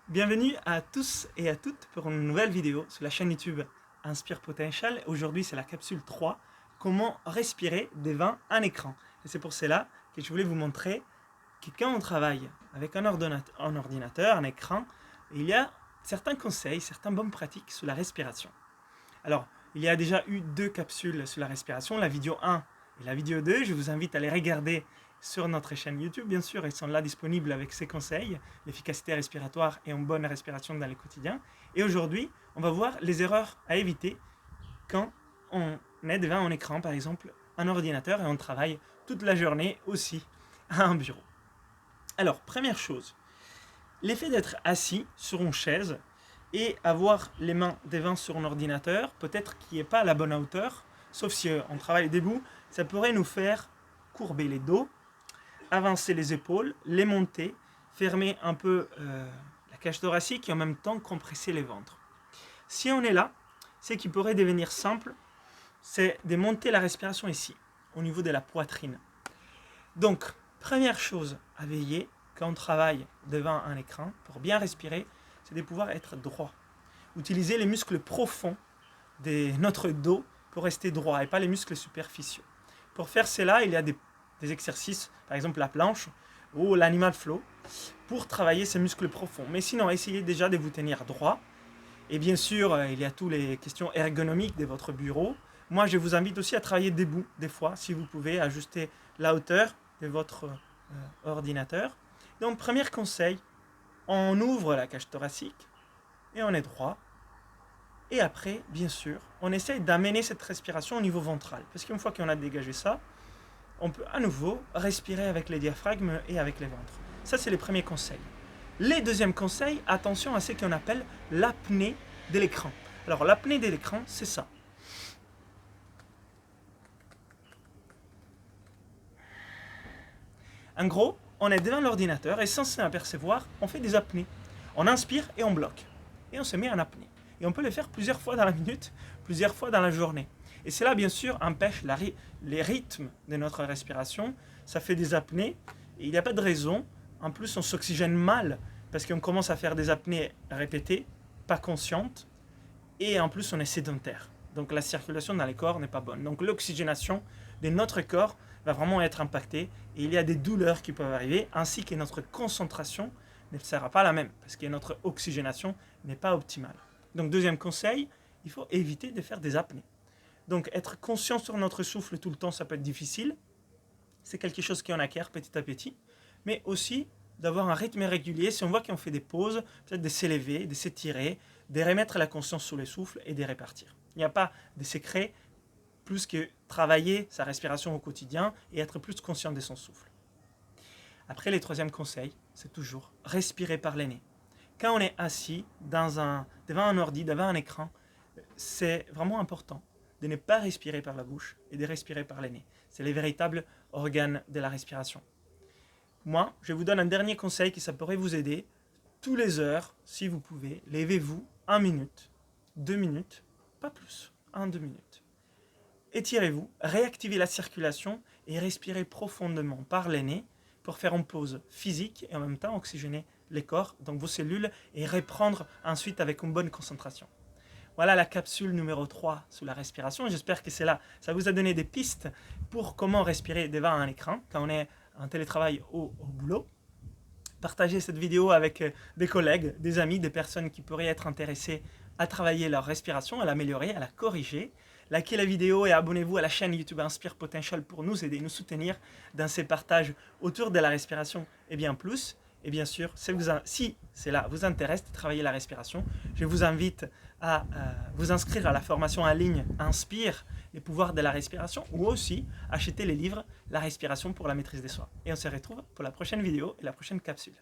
Bienvenue à tous et à toutes pour une nouvelle vidéo sur la chaîne YouTube Inspire Potential. Aujourd'hui, c'est la capsule 3, comment respirer devant un écran. Et c'est pour cela que je voulais vous montrer que quand on travaille avec un ordinateur, un écran, il y a certains conseils, certaines bonnes pratiques sur la respiration. Alors, il y a déjà eu deux capsules sur la respiration, la vidéo 1 et la vidéo 2. Je vous invite à les regarder sur notre chaîne YouTube, bien sûr, ils sont là disponibles avec ces conseils, l'efficacité respiratoire et une bonne respiration dans le quotidien. Et aujourd'hui, on va voir les erreurs à éviter quand on est devant un écran, par exemple, un ordinateur, et on travaille toute la journée aussi à un bureau. Alors, première chose, l'effet d'être assis sur une chaise et avoir les mains devant sur un ordinateur, peut-être qui n'est pas à la bonne hauteur, sauf si on travaille debout, ça pourrait nous faire courber les dos, avancer les épaules, les monter, fermer un peu la cage thoracique et en même temps compresser les ventres. Si on est là, ce qui pourrait devenir simple, c'est de monter la respiration ici, au niveau de la poitrine. Donc, première chose à veiller quand on travaille devant un écran, pour bien respirer, c'est de pouvoir être droit. Utiliser les muscles profonds de notre dos pour rester droit et pas les muscles superficiaux. Pour faire cela, il y a des exercices, par exemple la planche ou l'animal flow, pour travailler ces muscles profonds. Mais sinon, essayez déjà de vous tenir droit. Et bien sûr, il y a toutes les questions ergonomiques de votre bureau. Moi, je vous invite aussi à travailler debout, des fois, si vous pouvez ajuster la hauteur de votre ordinateur. Donc, premier conseil, on ouvre la cage thoracique et on est droit. Et après, bien sûr, on essaye d'amener cette respiration au niveau ventral. Parce qu'une fois qu'on a dégagé ça, on peut à nouveau respirer avec les diaphragmes et avec les ventres. Ça, c'est les premiers conseils. Les deuxièmes conseils, attention à ce qu'on appelle l'apnée de l'écran. Alors, l'apnée de l'écran, c'est ça. En gros, on est devant l'ordinateur et sans s'apercevoir, on fait des apnées. On inspire et on bloque. Et on se met en apnée. Et on peut le faire plusieurs fois dans la minute, plusieurs fois dans la journée. Et cela, bien sûr, empêche les rythmes de notre respiration. Ça fait des apnées et il n'y a pas de raison. En plus, on s'oxygène mal parce qu'on commence à faire des apnées répétées, pas conscientes. Et en plus, on est sédentaire. Donc la circulation dans les corps n'est pas bonne. Donc l'oxygénation de notre corps va vraiment être impactée. Et il y a des douleurs qui peuvent arriver, ainsi que notre concentration ne sera pas la même parce que notre oxygénation n'est pas optimale. Donc deuxième conseil, il faut éviter de faire des apnées. Donc être conscient sur notre souffle tout le temps, ça peut être difficile. C'est quelque chose qu'on acquiert petit à petit. Mais aussi d'avoir un rythme régulier. Si on voit qu'on fait des pauses, peut-être de s'élever, de s'étirer, de remettre la conscience sur le souffle et de repartir. Il n'y a pas de secret plus que travailler sa respiration au quotidien et être plus conscient de son souffle. Après, les troisième conseils, c'est toujours respirer par le nez. Quand on est assis devant un ordi, devant un écran, c'est vraiment important de ne pas respirer par la bouche et de respirer par le nez. C'est les véritables organes de la respiration. Moi, je vous donne un dernier conseil qui ça pourrait vous aider. Tous les heures, si vous pouvez, levez-vous 1 minute, 2 minutes, pas plus, 1-2 minutes. Étirez-vous, réactivez la circulation et respirez profondément par le nez pour faire une pause physique et en même temps oxygéner les corps, donc vos cellules, et reprendre ensuite avec une bonne concentration. Voilà la capsule numéro 3 sur la respiration. J'espère que ça vous a donné des pistes pour comment respirer devant un écran quand on est en télétravail au boulot. Partagez cette vidéo avec des collègues, des amis, des personnes qui pourraient être intéressées à travailler leur respiration, à l'améliorer, à la corriger. Likez la vidéo et abonnez-vous à la chaîne YouTube Inspire Potential pour nous aider, nous soutenir dans ces partages autour de la respiration et bien plus. Et bien sûr, si cela vous intéresse de travailler la respiration, je vous invite à vous inscrire à la formation en ligne Inspire, les pouvoirs de la respiration, ou aussi acheter les livres La respiration pour la maîtrise des soi. Et on se retrouve pour la prochaine vidéo et la prochaine capsule.